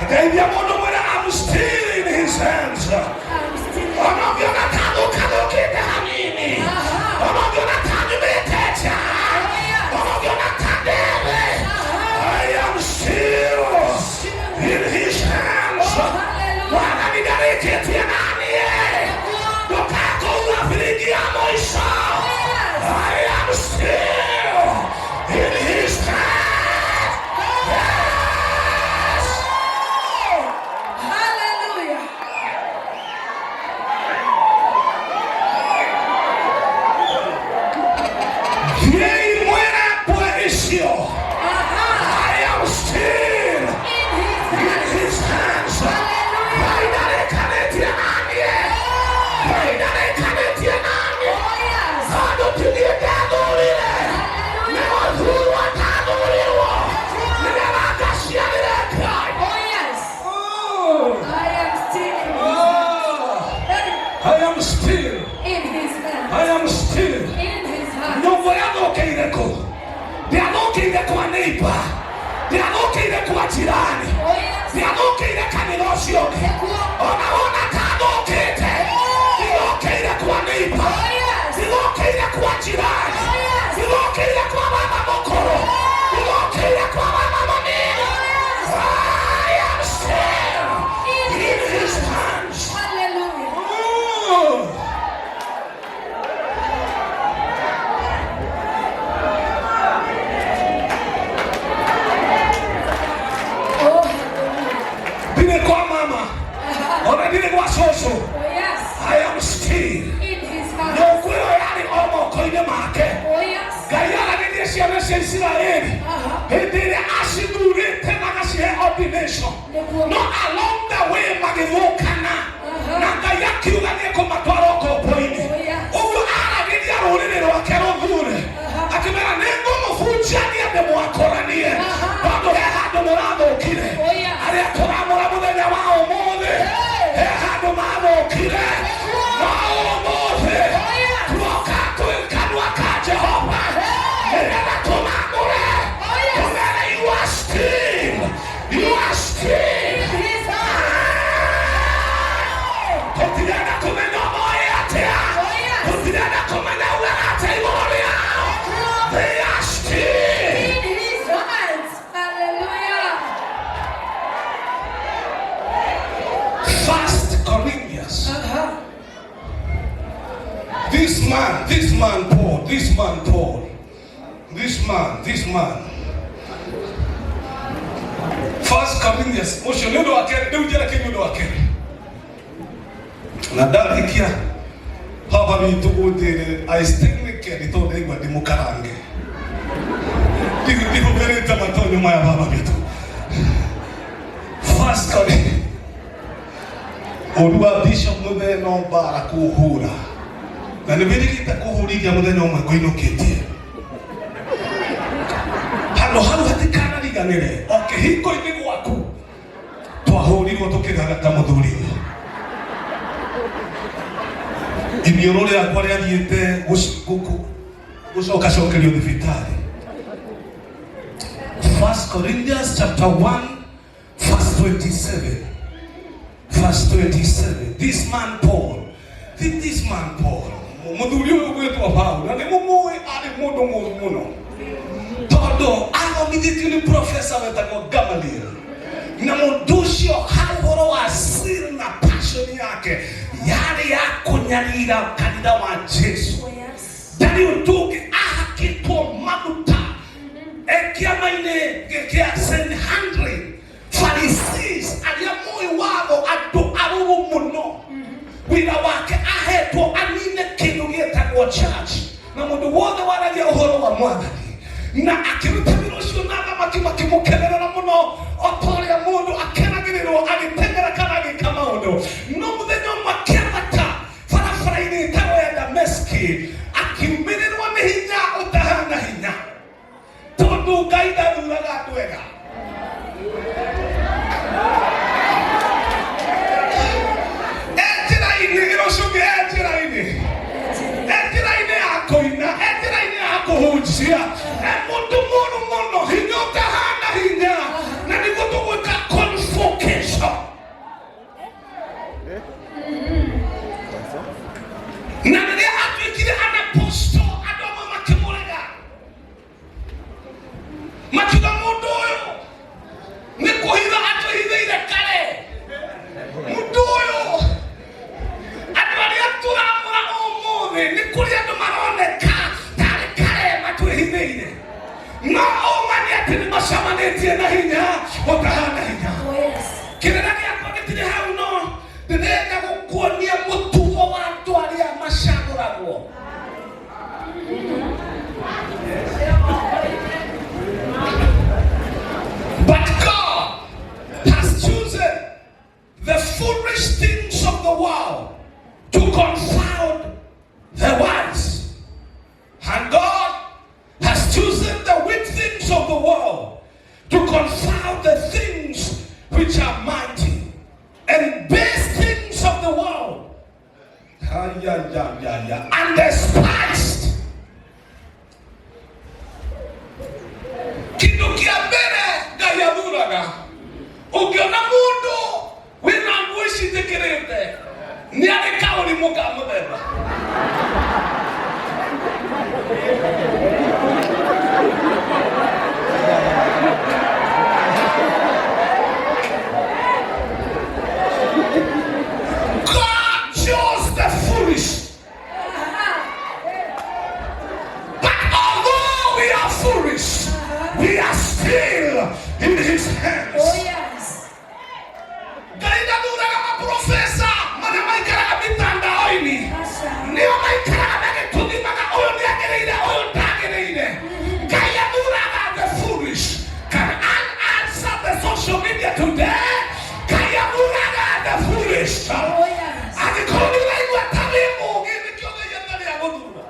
I'm still in his hands. This man. First Corinthians, moshonendo wakere, ndio jana kinyo wakere. Na dalikia hapa vitu wote aistemeke nitoe igwa dimukarange. Digo vereta matonyo maya baba vitu. First Corinthians. Oruwa bishop mwe no bara kuhura. Na nibirita kuhurija mwe no mwe koinoketie. Halo hatikana liganere okehiko ine gwaku twahurirwo tukigagata muthuri imiorore yakwa riathiite gucoka cokerio thibitari. 1 Corinthians chapter 1 verse 27. This man Paul muthuri uyu gwitwa Paulo na ni mumwe ari mundu muno todo agomithitio ni professor wetagwo Gamaliel na mundu ucio hahoro wa siri na passion yake yari ya kunyarira kanitha wa Jesu ndari utugi ahakitwo maguta ekiamaine gekia Sanhedrin Pharisees aria moyo wabo andu arugu muno wira wake ahetwo anine kindu gietagwo church na mundu wothe waragia uhoro wa Mwathani na akirutabira ucio na makimukenera na muno otoria mundu akenagirirwo agitengera kana agikama undu no muthenya makebata farafaraini tawo ya Dameski akiumirirwo ni hinya utahana hinya tondu gaida ruraga twega kuhujia mundu muno hinya utahana hinya na niguo tugwika confocus no omani atini masamaneti na hinya otahana hinya kirani akogitire hau no ndinenda gukuonia mutugo wa andu aria macaguragwo. But God has chosen the foolish things of the world to confound the wise. And God has chosen the weak things of the world to confound the things which are mighty. And base things of the world and despised. Kitu kia mbere gayaduraga ukiona mundu wina nguici thikirite ni arika urimu ka muthemba. God chose the foolish. But although we are foolish, we are still in his hands. Oh yes. Gaida dura kama profesa, mana maikara mitanda oini. Nio maikara nage tudi maka oyo niagereire, oyo tagereire. Gaida dura kama the foolish can answer the social media today. Gaida dura kama the foolish. Oh yes. Adikoni laiwa tabimu, gini kyoge yandali ya godura.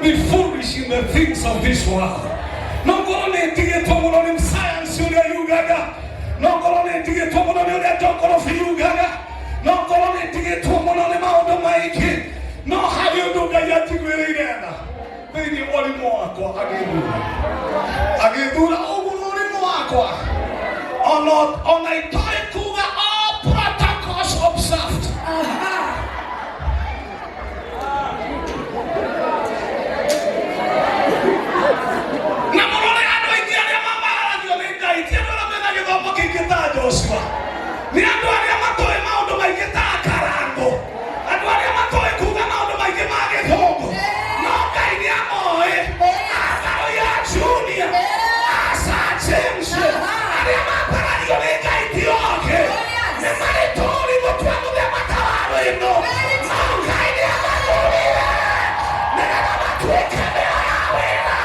Be foolish in the things of this world. No kolone tige tomono ni science ule yugaga. No kolone tige tomono ni ule dokoro fi yugaga. No kolone tige tomono ni maodo maiki. No hayo duga ya tigwerena. Bidi wali moako agedura. Agedura ogulori moako. On a time kuga all protocols observed. Ni andu aria matoe maundu maingi ta karango, andu aria matoe kuga maundu maingi ma githungu. No Ngai ni amoe agaro ya Junior, asa James, aria maparario ni Ngai tioke. Ni maritori mutwa muthema tawaro ino. No Ngai ni amagurire, nigetha matuike mĩoyo ya wĩra.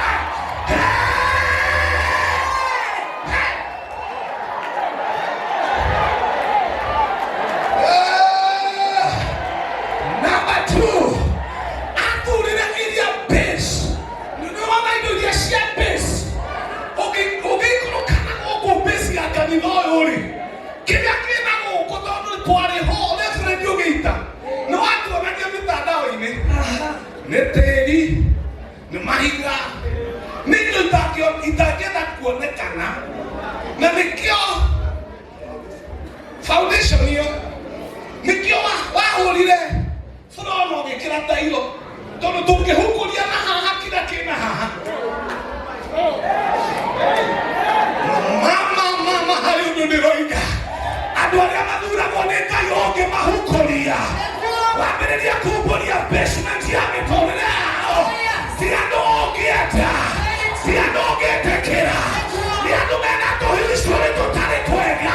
Neteri, ni mahiga, nito itakenda kuonekana, na nikio foundation hiyo, nikio wahulile, furono gekira tailo, tono tuke hukulia na haha kila kina haha. Mama hayo ndiroiga, adwari amadura boneka yoge mahukulia. Wabereria kuboria basement ya mitonelao. Siando gieta. Siando getekera. Siando mena to history to tare kwega.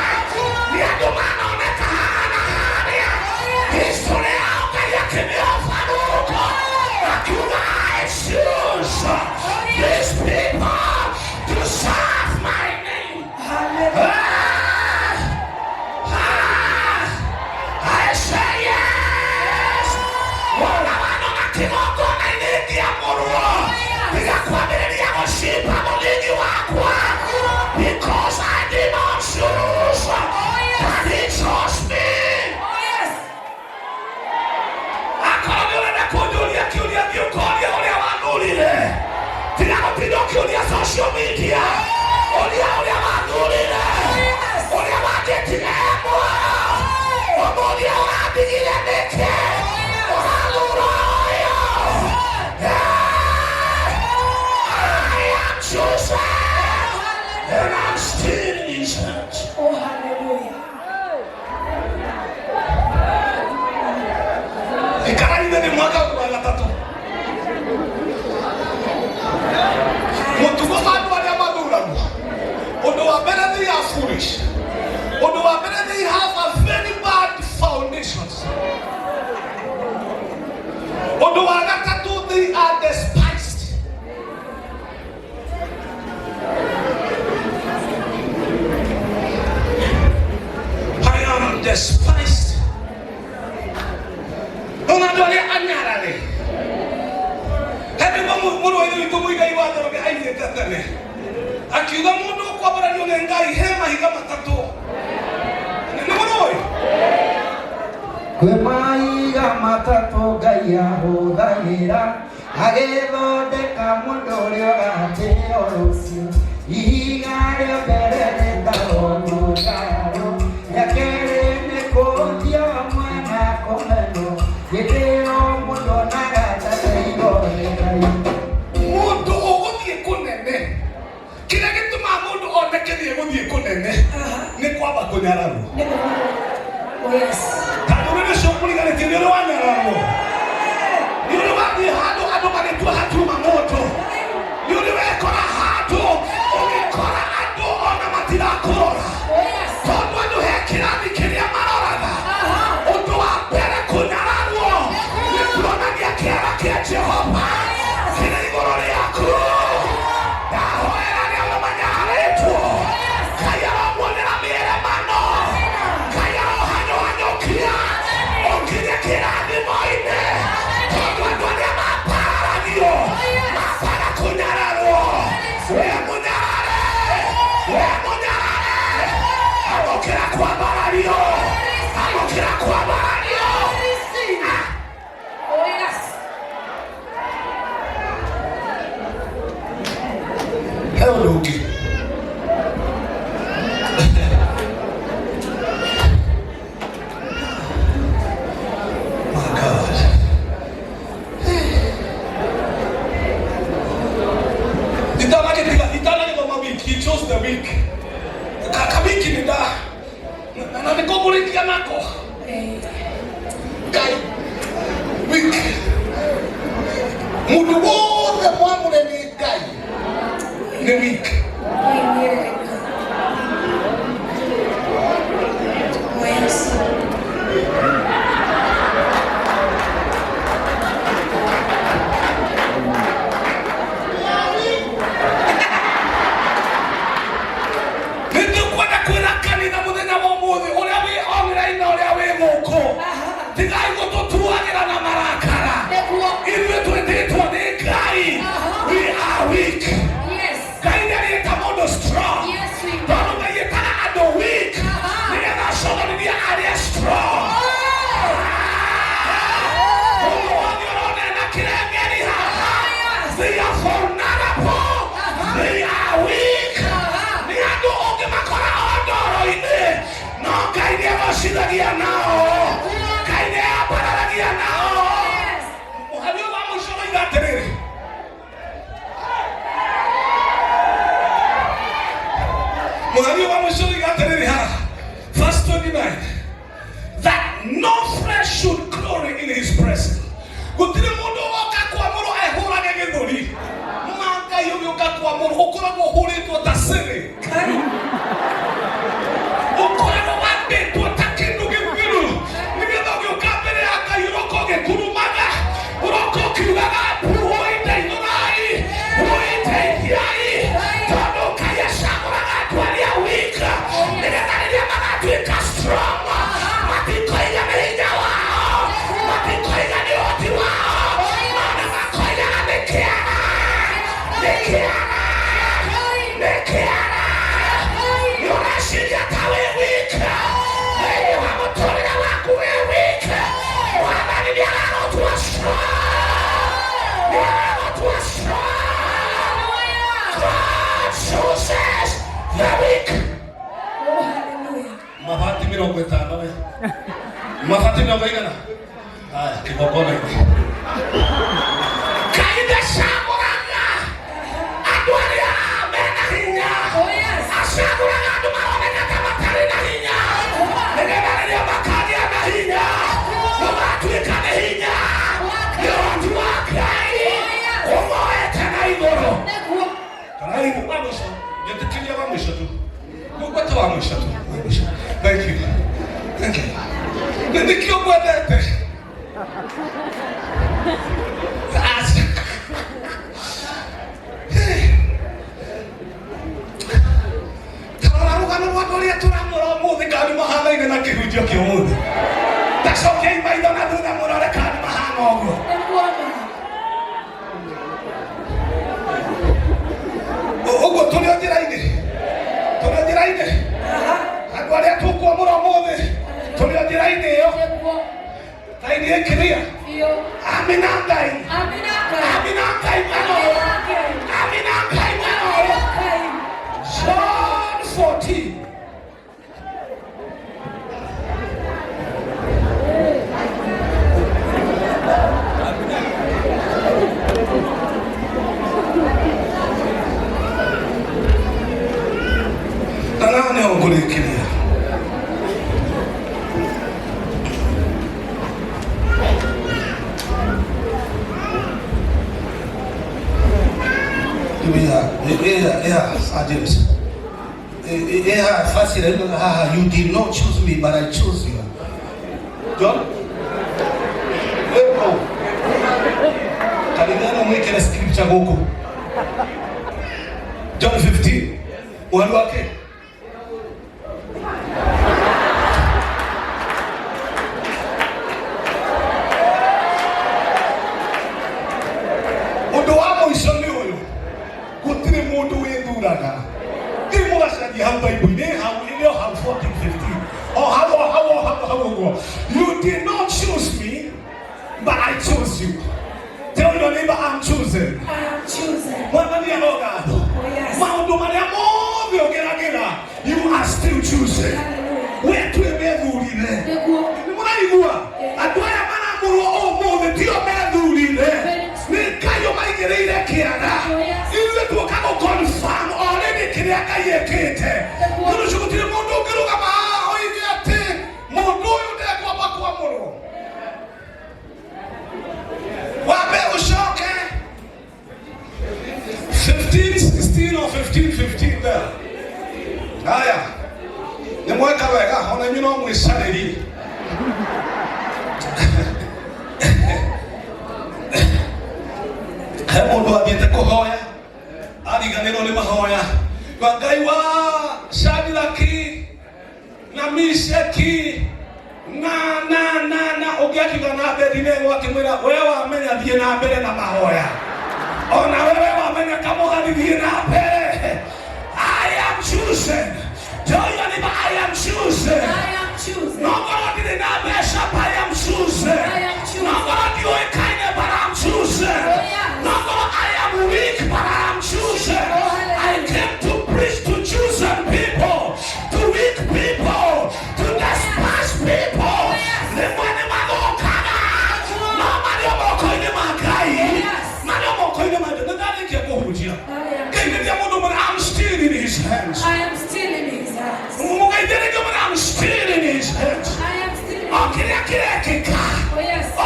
Siando mano nekana hania. History auka ya kimeo fanuko. Akuna issues. These people to serve my name. I say yes. Wala mano na kimo dia morwa. Tiga kwambia gushipa mulingi wakwa. Because I did not choose. And he chose me. Akaona na kujulia kiulia kiukolia ole wanulile. Tiga kupido kiulia social media. Ole wanulile. Ole waketile mwa. Ole wabigile meke. Chosen, and I'm still in church. Oh, hallelujah. Ikarani ni mwaka wa gatatu. Mutugo bantu bali amadura. Odo wa mbere they are foolish. Odo wa mbere they have a very bad foundations. Odo wa gatatu they are despised. Despised. Unadole anyarale. Hadi muru ile tumuiga iwata roke aije tatane. Akiuga mundu kwa bara yone ngai hema higa matatu. Ni muru. Kwe maiga matatu ngai ahuthagira agithondeka mundu uria gatio rucio. Ihiga rio mbere rĩtagwo ngaro yakere kutia mwana komeno giteo mundu nagata igorera mundu uguthie kunene kira gituma mundu onekethie guthie kunene ni kwamba kunyararwo. Yes. Tandu ni shukuri tini wanyararwo. Yule wathi hadu magĩtua hatuma moto. Yule wekora hadu ugikora andu ona matirakora. Tondu andu hekirathi kiria maroraga. Undu wa mbere kunyararwo ni kuonania kĩara kĩa Jehova kĩrĩ igũrũ rĩaku. Ndahoera nĩ arĩa manyarĩtwo. Ngai aromuonera mĩremano. Ngai arohanyũhanyũkia. Ũkirie kĩrathimo-inĩ. Tondu andu arĩa maparagio mabara kunyararwo. We munyarare. We munyarare. Amũkĩra kwambarario. Amũkĩra kwambarario. Oh, yes. Hello, Luke. My God. Itala ni mama week. He chose the week. Kabiki ni da. Na nikomulikia nako. Kai. Week. Mundu wothe mwamure ni Ngai. Ni week. Yes. Nĩtũkwenda kwĩra kanitha mũthenya wa ũmũthĩ ũrĩa wĩ online na ũrĩa wĩ gũkũ. Tigai gũtũtuagĩra na marakara. Ithuĩ twĩtĩtwo nĩ Ngai. We are weak. Yes. Ngai nĩarĩta mũndũ strong. Yes, we do. Tondũ Ngai etaga andũ weak. Nĩgetha aconorithie arĩa strong. Mũndũ wothe ũronena kĩrengeri haha. They are vulnerable. They are weak. Nĩ andũ ũngĩmakora o ndoro-inĩ. No Ngai nĩegocithagia nao. Ngai nĩambararagia nao. Mũhari wa mũico waiga atĩrĩrĩ. Mũhari wa mũico waiga atĩrĩrĩ haha. Verse 29. That no flesh should glory in his presence. Gũtirĩ mũndũ woka kwamũrwo ehũrage gĩthũri. Ngai ũgĩũka kwamũrwo ũkoragwo ũhũrĩtwo ta cĩrĩ. Ũkoragwo wambĩtwo ta kĩndũ gĩthiru. Nĩgetha ũgĩũka mbere ya Ngai ũroka ũgĩkurumaga. Ũroka ũkiugaga wĩndeithũrai. Wĩndeithiai. Tondũ Ngai acagũraga andũ arĩa weak. Nĩgetha rĩrĩa magatuĩka strong. Matikoiga nĩ hinya wao. Matikoiga nĩ ũhoti wao. Makoigaga Ati mĩrongo ĩigana? Aya, kĩgongona gĩkĩ. Ngai ndacagũraga andũ arĩa mena hinya. Acagũraga andũ maroneka ta matarĩ na hinya. Nĩgetha rĩrĩa makagĩa na hinya, magatuĩka nĩ hinya. Nĩ ũhoti wa Ngai ũmoete na igũrũ. Karibu wa mwisho. Nĩtĩkĩria wa mwisho tu. Mũgwate wa mwisho tu. Thank you. Thank you. Nĩkĩo mwendete. Tarora rũgano rwa rũrĩa tũramũra ũmũthĩ kana mahanaine na kĩhunjio kĩa ũmũthĩ. Tacokei maitho na thutha mũrore kana mahana ũguo. Ũguo tũrĩ o njĩra-inĩ. Tũrĩ o njĩra-inĩ. Andũ arĩa tũkwamũra ũmũthĩ tũrĩ o njĩra-inĩ ĩyo. Ngai nĩ ĩkĩrĩa. Amina Ngai. Amina Ngai mwena ũyũ. Amina Ngai mwena ũyũ. John 14. Nani ongũrĩkĩria. Sergeant. First you did not choose me, but I chose you. John? Go. Kalingana mweke scripture huko. John 15. Wali wake. Odo wamo isoni huyo. Kutiri mundu wethuraga. Imuracagi hau Bible-inĩ hau 14:15. How. You did not choose me, but I chose you. Tell your neighbor, I'm chosen. I am chosen. Mwathani arogado. Maundu marĩa mothe ũgeragĩra, you are still chosen. We twĩmethurire. Nĩmũraigua? Andũ aya maramũrwo ũmũthĩ tio methurire. Nĩ Ngai ũmaigĩrĩire kĩara. Ithuĩ tuoka gũ-confirm already kĩrĩa Ngai ekĩte. Nĩũndũ gũtirĩ mũndũ ũngĩrũgama haha oige atĩ mũndũ ũyũ ndekwamba kwamũrwo. Wambe ũcoke 15:16 or 15:15 there. Haya. Nĩmweka wega, ona inyuĩ no mwĩcarĩrie. He mũndũ athiĩte kũhoya, ariganĩrwo nĩ mahoya. Ngai wa Shadraki na Meshaki na ũngĩakiuga na Abedinego akĩmwĩra we wamenya thiĩ na mbere na mahoya. Ona wewe wamenya kamũgani thiĩ na mbere. I am chosen. Tell your neighbor, I am chosen. I am chosen. No God did not mess up, I am chosen. I am chosen. No God, you are kind, but I'm chosen. No God, I am weak, but I am chosen. I came to preach to chosen people, to weak people, to despised people. I'm still in his hands. I am still in his hands. I'm still in his hands. I am still in his hands. Oh, yes. I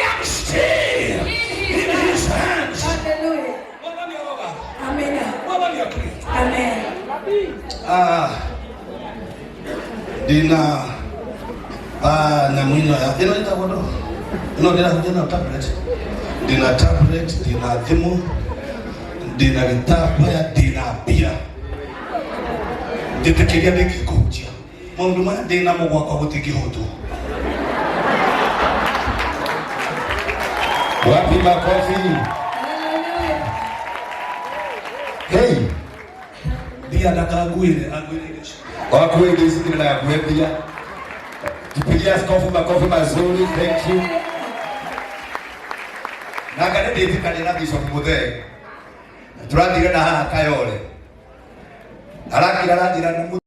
am still in his hands. Hallelujah. Amen. Amen. Dina nyamwino ya inaita wado. Dina tablet. Dina tablet, dina thimu, dina gitabu ya dina bia. Ndĩtĩkĩria ndĩngĩkũnjia. Maũndũ maya ndĩna mũgwakwa gũtingĩhotwo. Wapi makofi? Hey. Bia ndakaguire, aguire icio. Wakuire ici nĩ na gwethia. Tupigia makofi mazuri. Thank you. Na ngane ndĩtĩkania na Bishop Muthee. Tũrathire na haha Kayole. Arakira